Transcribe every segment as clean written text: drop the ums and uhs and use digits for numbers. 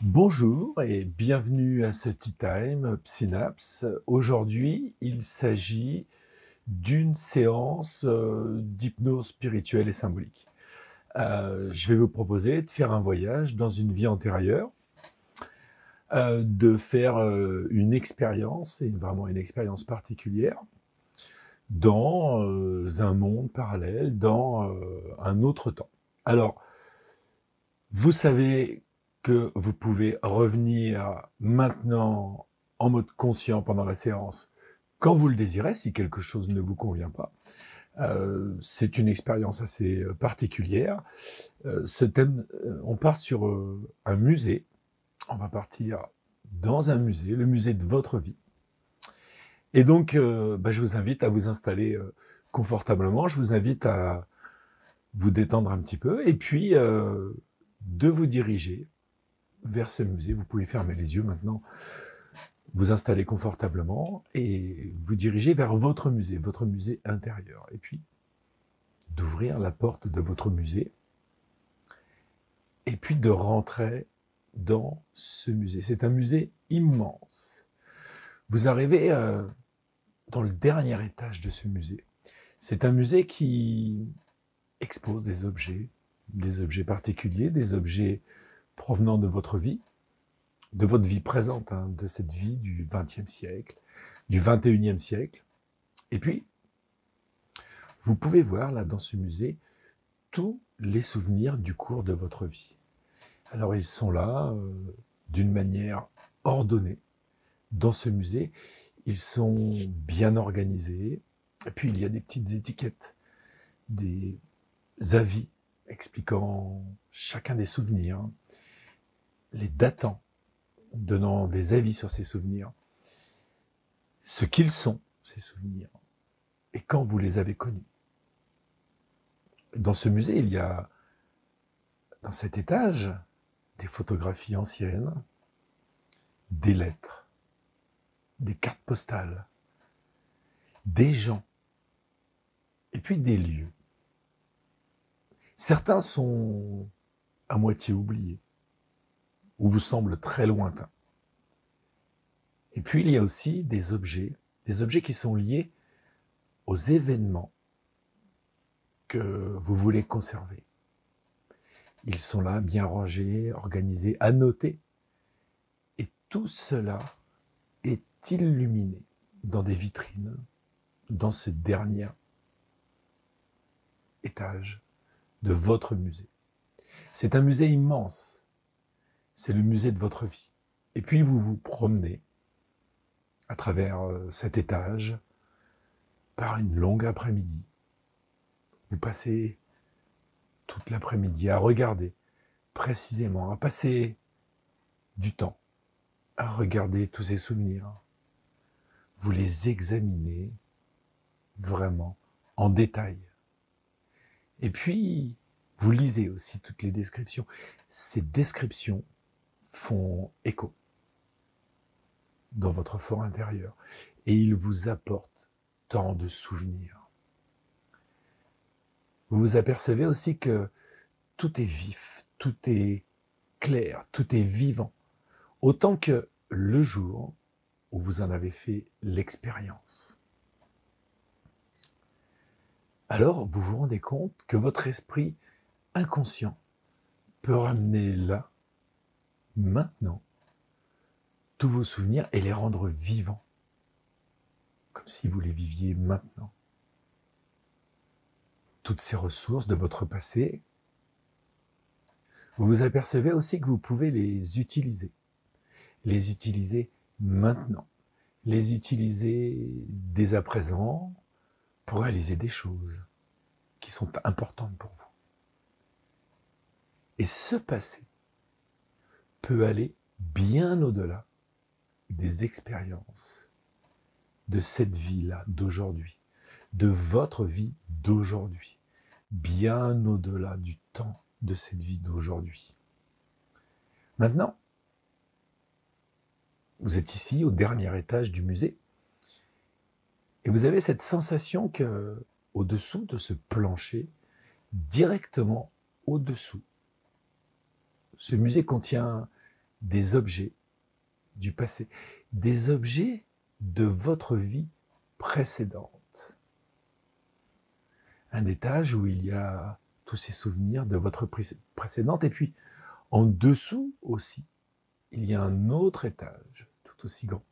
Bonjour et bienvenue à ce Tea Time Synapse. Aujourd'hui, il s'agit d'une séance d'hypnose spirituelle et symbolique. Je vais vous proposer de faire un voyage dans une vie antérieure, de faire une expérience, et vraiment une expérience particulière, dans un monde parallèle, dans un autre temps. Alors, vous savez que vous pouvez revenir maintenant en mode conscient pendant la séance quand vous le désirez, si quelque chose ne vous convient pas. C'est une expérience assez particulière. Ce thème, on part sur un musée. On va partir dans un musée, le musée de votre vie. Et donc, je vous invite à vous installer confortablement. Je vous invite à vous détendre un petit peu et puis de vous diriger vers ce musée. Vous pouvez fermer les yeux maintenant, vous installer confortablement et vous diriger vers votre musée intérieur. Et puis, d'ouvrir la porte de votre musée et puis de rentrer dans ce musée. C'est un musée immense. Vous arrivez dans le dernier étage de ce musée. C'est un musée qui expose des objets particuliers, des objets provenant de votre vie présente, hein, de cette vie du XXe siècle, du XXIe siècle. Et puis, vous pouvez voir là dans ce musée tous les souvenirs du cours de votre vie. Alors ils sont là d'une manière ordonnée dans ce musée. Ils sont bien organisés. Et puis il y a des petites étiquettes, des avis expliquant chacun des souvenirs, les datant, donnant des avis sur ces souvenirs, ce qu'ils sont, ces souvenirs, et quand vous les avez connus. Dans ce musée, il y a, dans cet étage, des photographies anciennes, des lettres, des cartes postales, des gens, et puis des lieux. Certains sont à moitié oubliés, ou vous semblent très lointains. Et puis il y a aussi des objets qui sont liés aux événements que vous voulez conserver. Ils sont là, bien rangés, organisés, annotés. Et tout cela est illuminé dans des vitrines, dans ce dernier étage de votre musée. C'est un musée immense. C'est le musée de votre vie. Et puis vous vous promenez à travers cet étage par une longue après-midi. Vous passez toute l'après-midi à regarder précisément, à passer du temps, à regarder tous ces souvenirs. Vous les examinez vraiment en détail. Et puis, vous lisez aussi toutes les descriptions. Ces descriptions font écho dans votre fort intérieur et ils vous apportent tant de souvenirs. Vous vous apercevez aussi que tout est vif, tout est clair, tout est vivant, autant que le jour où vous en avez fait l'expérience. Alors, vous vous rendez compte que votre esprit inconscient peut ramener là, maintenant, tous vos souvenirs et les rendre vivants, comme si vous les viviez maintenant. Toutes ces ressources de votre passé, vous vous apercevez aussi que vous pouvez les utiliser maintenant, les utiliser dès à présent pour réaliser des choses qui sont importantes pour vous. Et ce passé peut aller bien au-delà des expériences de cette vie-là, d'aujourd'hui, de votre vie d'aujourd'hui, bien au-delà du temps de cette vie d'aujourd'hui. Maintenant, vous êtes ici au dernier étage du musée et vous avez cette sensation que, au-dessous de ce plancher, directement au-dessous, ce musée contient des objets du passé, des objets de votre vie précédente. Un étage où il y a tous ces souvenirs de votre précédente, et puis en dessous aussi, il y a un autre étage, tout aussi grand,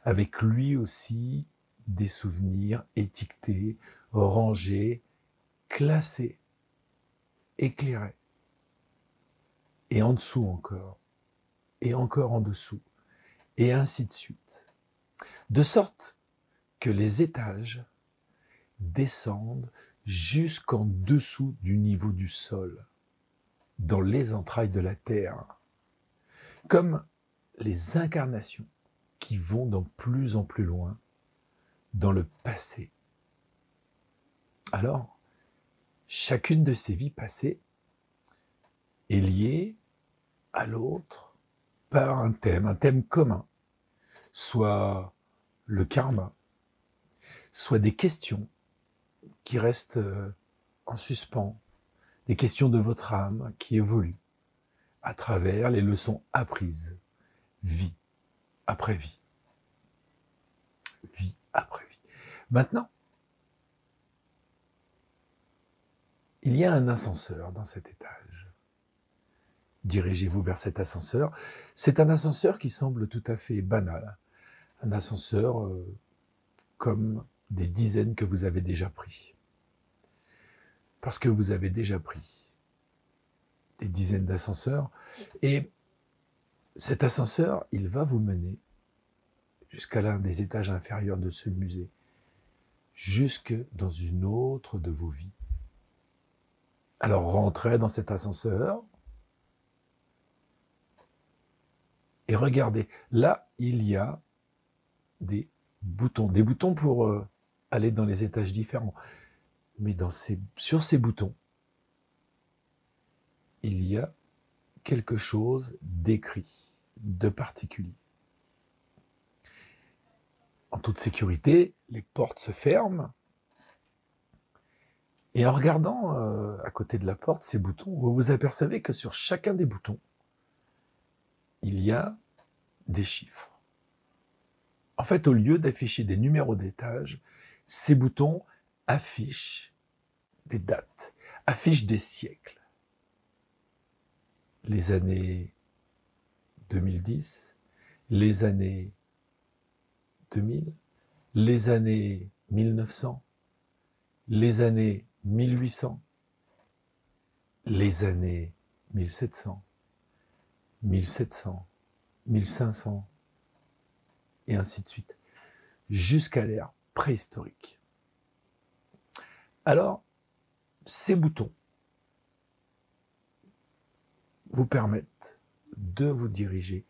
avec lui aussi des souvenirs étiquetés, rangés, classés, éclairés. Et en dessous encore, et encore en dessous, et ainsi de suite. De sorte que les étages descendent jusqu'en dessous du niveau du sol, dans les entrailles de la terre, comme les incarnations qui vont de plus en plus loin dans le passé. Alors, chacune de ces vies passées est liée à l'autre par un thème commun, soit le karma, soit des questions qui restent en suspens, des questions de votre âme qui évoluent à travers les leçons apprises, vie après vie, vie après vie. Maintenant, il y a un ascenseur dans cet étage. Dirigez-vous vers cet ascenseur. C'est un ascenseur qui semble tout à fait banal. Un ascenseur comme des dizaines que vous avez déjà pris. Parce que vous avez déjà pris des dizaines d'ascenseurs. Et cet ascenseur, il va vous mener jusqu'à l'un des étages inférieurs de ce musée, jusque dans une autre de vos vies. Alors rentrez dans cet ascenseur et regardez, là il y a des boutons pour aller dans les étages différents. Mais sur ces boutons, il y a quelque chose d'écrit, de particulier. En toute sécurité, les portes se ferment. Et en regardant à côté de la porte ces boutons, vous vous apercevez que sur chacun des boutons, il y a des chiffres. En fait, au lieu d'afficher des numéros d'étage, ces boutons affichent des dates, affichent des siècles. Les années 2010, les années 2000, les années 1900, les années 1800, les années 1700, 1700, 1500, et ainsi de suite, jusqu'à l'ère préhistorique. Alors, ces boutons vous permettent de vous diriger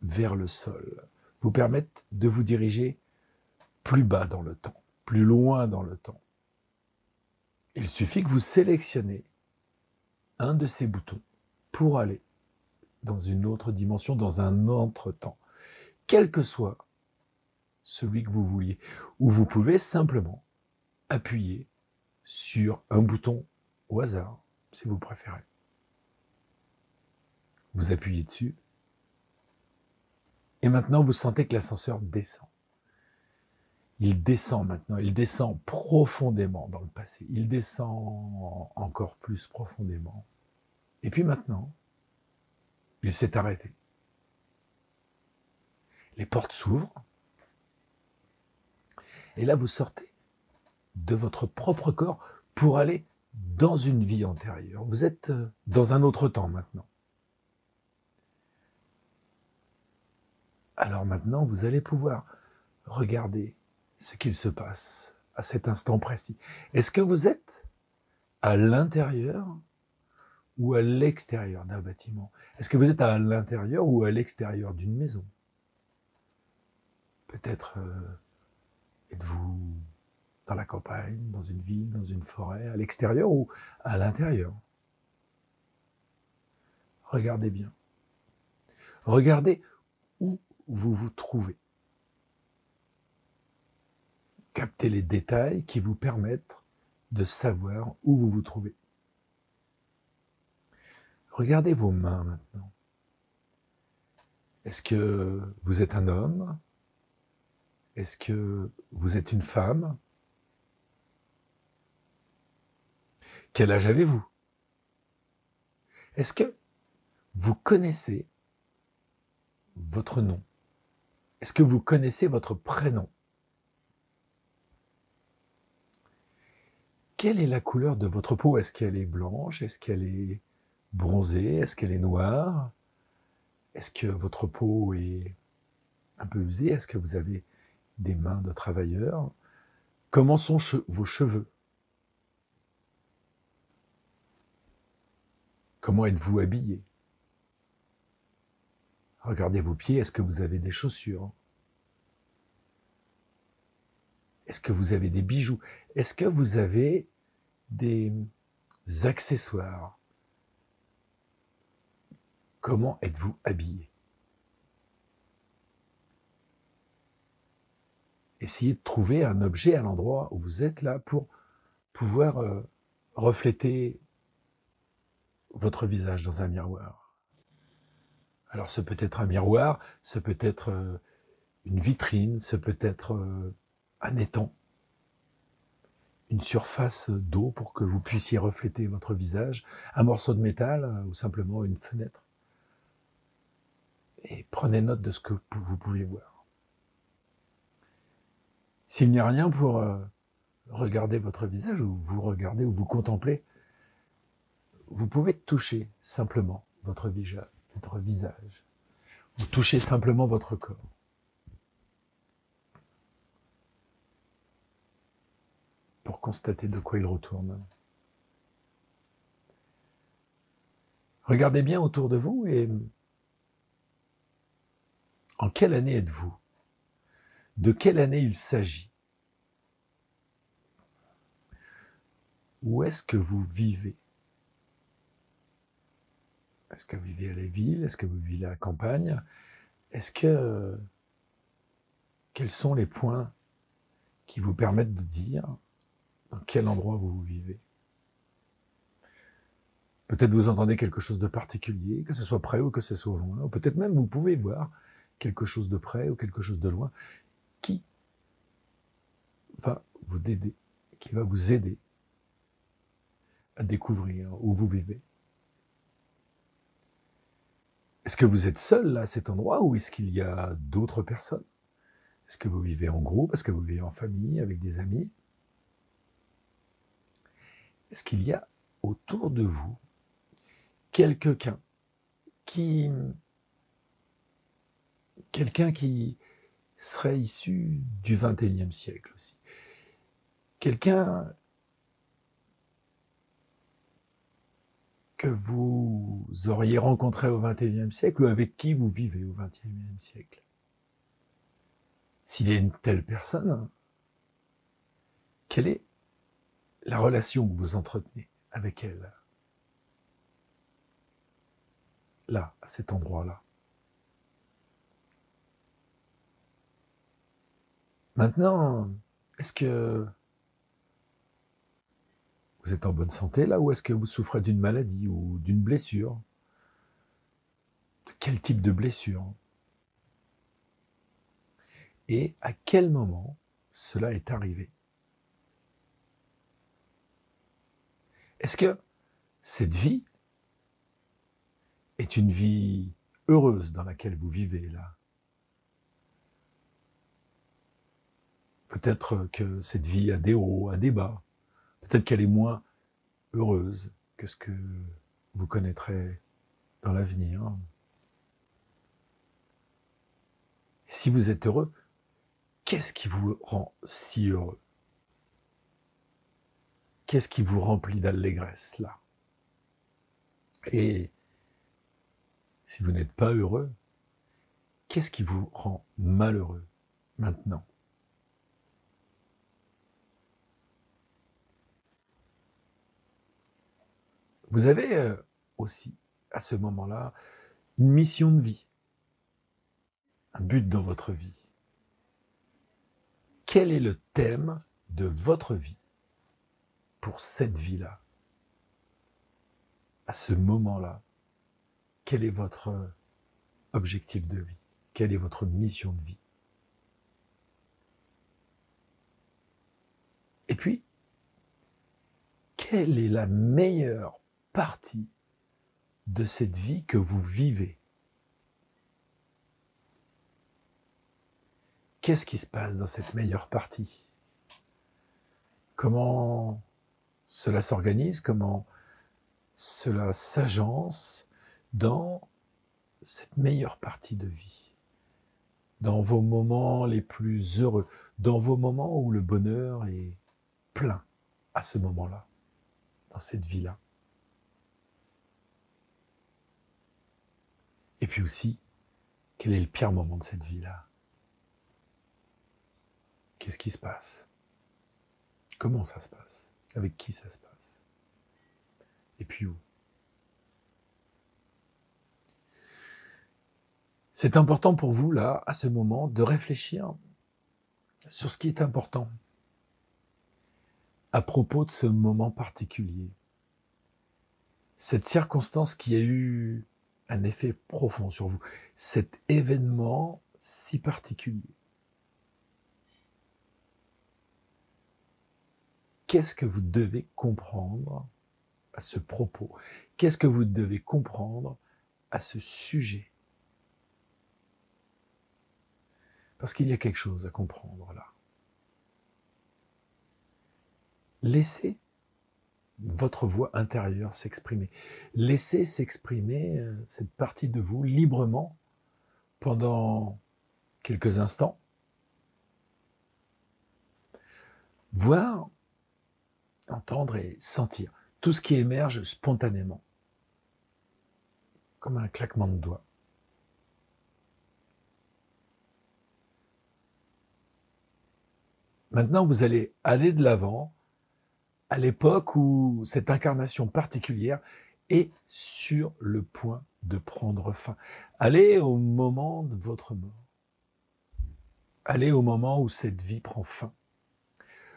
vers le sol, vous permettent de vous diriger plus bas dans le temps, plus loin dans le temps. Il suffit que vous sélectionnez un de ces boutons pour aller dans une autre dimension, dans un autre temps, quel que soit celui que vous vouliez. Ou vous pouvez simplement appuyer sur un bouton au hasard, si vous préférez. Vous appuyez dessus, et maintenant vous sentez que l'ascenseur descend. Il descend maintenant, il descend profondément dans le passé, il descend encore plus profondément. Et puis maintenant, il s'est arrêté. Les portes s'ouvrent, et là vous sortez de votre propre corps pour aller dans une vie antérieure. Vous êtes dans un autre temps maintenant. Alors maintenant, vous allez pouvoir regarder ce qu'il se passe à cet instant précis. Est-ce que vous êtes à l'intérieur ou à l'extérieur d'un bâtiment? Est-ce que vous êtes à l'intérieur ou à l'extérieur d'une maison? Peut-être êtes-vous dans la campagne, dans une ville, dans une forêt, à l'extérieur ou à l'intérieur? Regardez bien. Regardez où vous vous trouvez. Captez les détails qui vous permettent de savoir où vous vous trouvez. Regardez vos mains maintenant. Est-ce que vous êtes un homme? Est-ce que vous êtes une femme? Quel âge avez-vous? Est-ce que vous connaissez votre nom? Est-ce que vous connaissez votre prénom? Quelle est la couleur de votre peau? Est-ce qu'elle est blanche? Est-ce qu'elle est bronzée? Est-ce qu'elle est noire? Est-ce que votre peau est un peu usée? Est-ce que vous avez des mains de travailleur? Comment sont vos cheveux? Comment êtes-vous habillé? Regardez vos pieds, est-ce que vous avez des chaussures? Est-ce que vous avez des bijoux? Est-ce que vous avez des accessoires? Comment êtes-vous habillé? Essayez de trouver un objet à l'endroit où vous êtes là pour pouvoir refléter votre visage dans un miroir. Alors ce peut être un miroir, ce peut être une vitrine, ce peut être un étang, une surface d'eau pour que vous puissiez refléter votre visage, un morceau de métal ou simplement une fenêtre. Et prenez note de ce que vous pouvez voir. S'il n'y a rien pour regarder votre visage, ou vous regardez, ou vous contemplez, vous pouvez toucher simplement votre visage, ou toucher simplement votre corps. Pour constater de quoi il retourne. Regardez bien autour de vous et en quelle année êtes-vous? De quelle année il s'agit? Où est-ce que vous vivez? Est-ce que vous vivez à la ville? Est-ce que vous vivez à la campagne? Est-ce que... Quels sont les points qui vous permettent de dire dans quel endroit vous vivez? Peut-être vous entendez quelque chose de particulier, que ce soit près ou que ce soit loin, ou peut-être même vous pouvez voir quelque chose de près ou quelque chose de loin qui va vous aider à découvrir où vous vivez. Est-ce que vous êtes seul là, à cet endroit, ou est-ce qu'il y a d'autres personnes? Est-ce que vous vivez en groupe? Est-ce que vous vivez en famille, avec des amis? Est-ce qu'il y a autour de vous quelqu'un qui serait issu du XXIe siècle aussi? Quelqu'un que vous auriez rencontré au XXIe siècle ou avec qui vous vivez au XXIe siècle? S'il y a une telle personne, quelle est la relation que vous entretenez avec elle? Là, à cet endroit-là. Maintenant, est-ce que vous êtes en bonne santé là, ou est-ce que vous souffrez d'une maladie ou d'une blessure? De quel type de blessure? Et à quel moment cela est arrivé? Est-ce que cette vie est une vie heureuse dans laquelle vous vivez là? Peut-être que cette vie a des hauts, a des bas. Peut-être qu'elle est moins heureuse que ce que vous connaîtrez dans l'avenir. Si vous êtes heureux, qu'est-ce qui vous rend si heureux? Qu'est-ce qui vous remplit d'allégresse là? Et si vous n'êtes pas heureux, qu'est-ce qui vous rend malheureux maintenant? Vous avez aussi, à ce moment-là, une mission de vie, un but dans votre vie. Quel est le thème de votre vie pour cette vie-là? À ce moment-là, quel est votre objectif de vie? Quelle est votre mission de vie? Et puis, quelle est la meilleure partie de cette vie que vous vivez? Qu'est-ce qui se passe dans cette meilleure partie? Comment cela s'organise? Comment cela s'agence dans cette meilleure partie de vie? Dans vos moments les plus heureux, dans vos moments où le bonheur est plein à ce moment-là, dans cette vie-là. Et puis aussi, quel est le pire moment de cette vie-là? Qu'est-ce qui se passe? Comment ça se passe? Avec qui ça se passe? Et puis où? C'est important pour vous, là, à ce moment, de réfléchir sur ce qui est important à propos de ce moment particulier. Cette circonstance qui a eu un effet profond sur vous, cet événement si particulier. Qu'est-ce que vous devez comprendre à ce propos? Qu'est-ce que vous devez comprendre à ce sujet? Parce qu'il y a quelque chose à comprendre là. Laissez votre voix intérieure s'exprimer. Laissez s'exprimer cette partie de vous librement pendant quelques instants. Voir, entendre et sentir tout ce qui émerge spontanément, comme un claquement de doigts. Maintenant, vous allez aller de l'avant à l'époque où cette incarnation particulière est sur le point de prendre fin. Allez au moment de votre mort. Allez au moment où cette vie prend fin.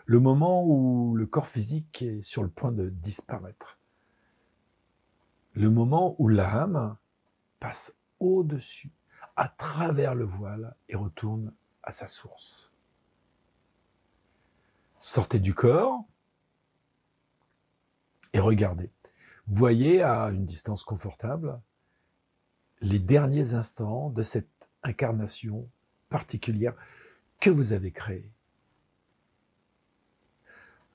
Le moment où le corps physique est sur le point de disparaître. Le moment où l'âme passe au-dessus, à travers le voile et retourne à sa source. Sortez du corps et regardez. Voyez à une distance confortable les derniers instants de cette incarnation particulière que vous avez créée.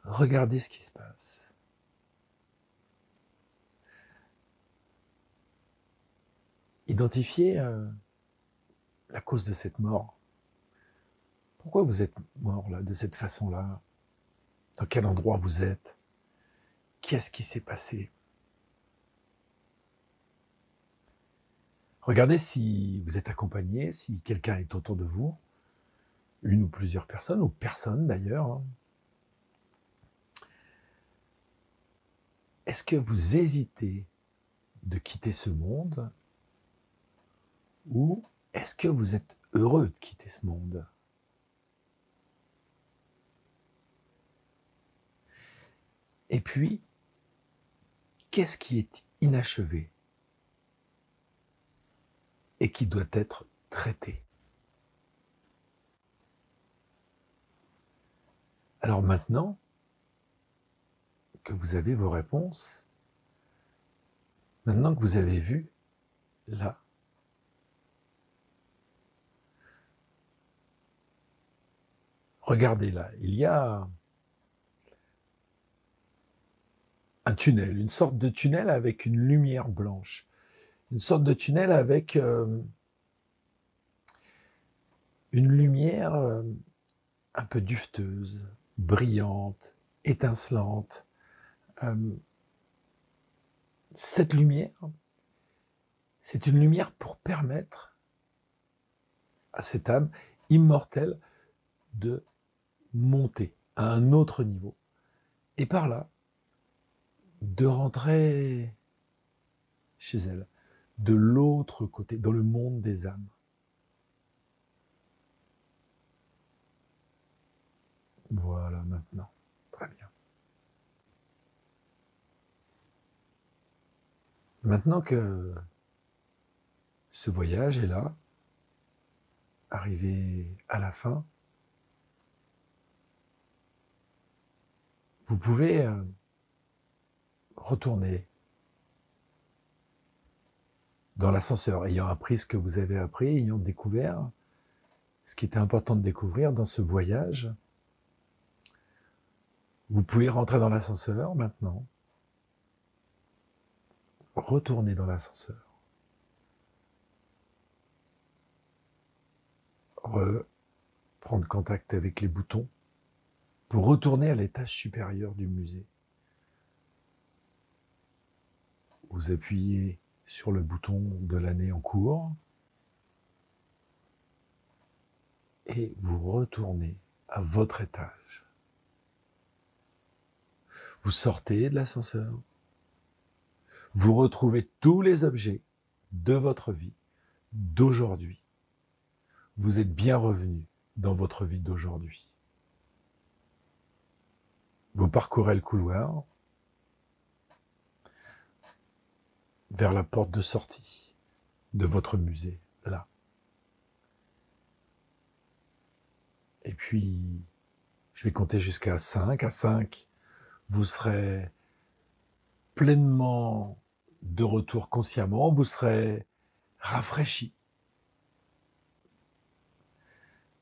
Regardez ce qui se passe. Identifiez la cause de cette mort. Pourquoi vous êtes mort là, de cette façon-là? Dans quel endroit vous êtes? Qu'est-ce qui s'est passé? Regardez si vous êtes accompagné, si quelqu'un est autour de vous, une ou plusieurs personnes, ou personne d'ailleurs. Est-ce que vous hésitez de quitter ce monde ou est-ce que vous êtes heureux de quitter ce monde? Et puis, qu'est-ce qui est inachevé et qui doit être traité? Alors maintenant que vous avez vos réponses, maintenant que vous avez vu, là, regardez là, il y a un tunnel, une sorte de tunnel avec une lumière blanche, une sorte de tunnel avec une lumière un peu dufteuse, brillante, étincelante. Cette lumière, c'est une lumière pour permettre à cette âme immortelle de monter à un autre niveau. Et par là, de rentrer chez elle, de l'autre côté, dans le monde des âmes. Voilà, maintenant. Très bien. Maintenant que Ce voyage est là, arrivé à la fin. Vous pouvez retourner dans l'ascenseur, ayant appris ce que vous avez appris, ayant découvert ce qui était important de découvrir dans ce voyage. Vous pouvez rentrer dans l'ascenseur maintenant, retourner dans l'ascenseur, reprendre contact avec les boutons pour retourner à l'étage supérieur du musée. Vous appuyez sur le bouton de l'année en cours et vous retournez à votre étage. Vous sortez de l'ascenseur, vous retrouvez tous les objets de votre vie, d'aujourd'hui. Vous êtes bien revenu dans votre vie d'aujourd'hui. Vous parcourez le couloir vers la porte de sortie de votre musée, là. Et puis, je vais compter jusqu'à 5. À 5, vous serez pleinement de retour consciemment, vous serez rafraîchi.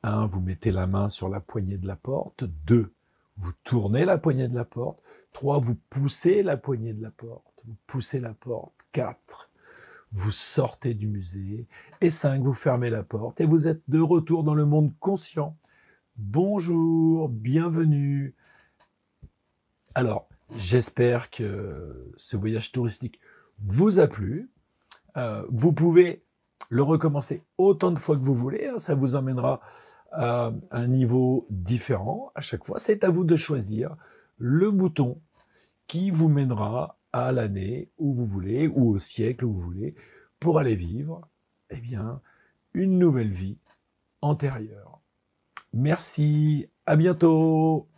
1, vous mettez la main sur la poignée de la porte. 2, vous tournez la poignée de la porte. 3, vous poussez la poignée de la porte. Vous poussez la porte. 4, vous sortez du musée. Et 5, vous fermez la porte et vous êtes de retour dans le monde conscient. Bonjour, bienvenue. Alors, j'espère que ce voyage touristique vous a plu. Vous pouvez le recommencer autant de fois que vous voulez. Ça vous emmènera à un niveau différent à chaque fois. C'est à vous de choisir le bouton qui vous mènera à l'année où vous voulez ou au siècle où vous voulez pour aller vivre, eh bien, une nouvelle vie antérieure. Merci, à bientôt.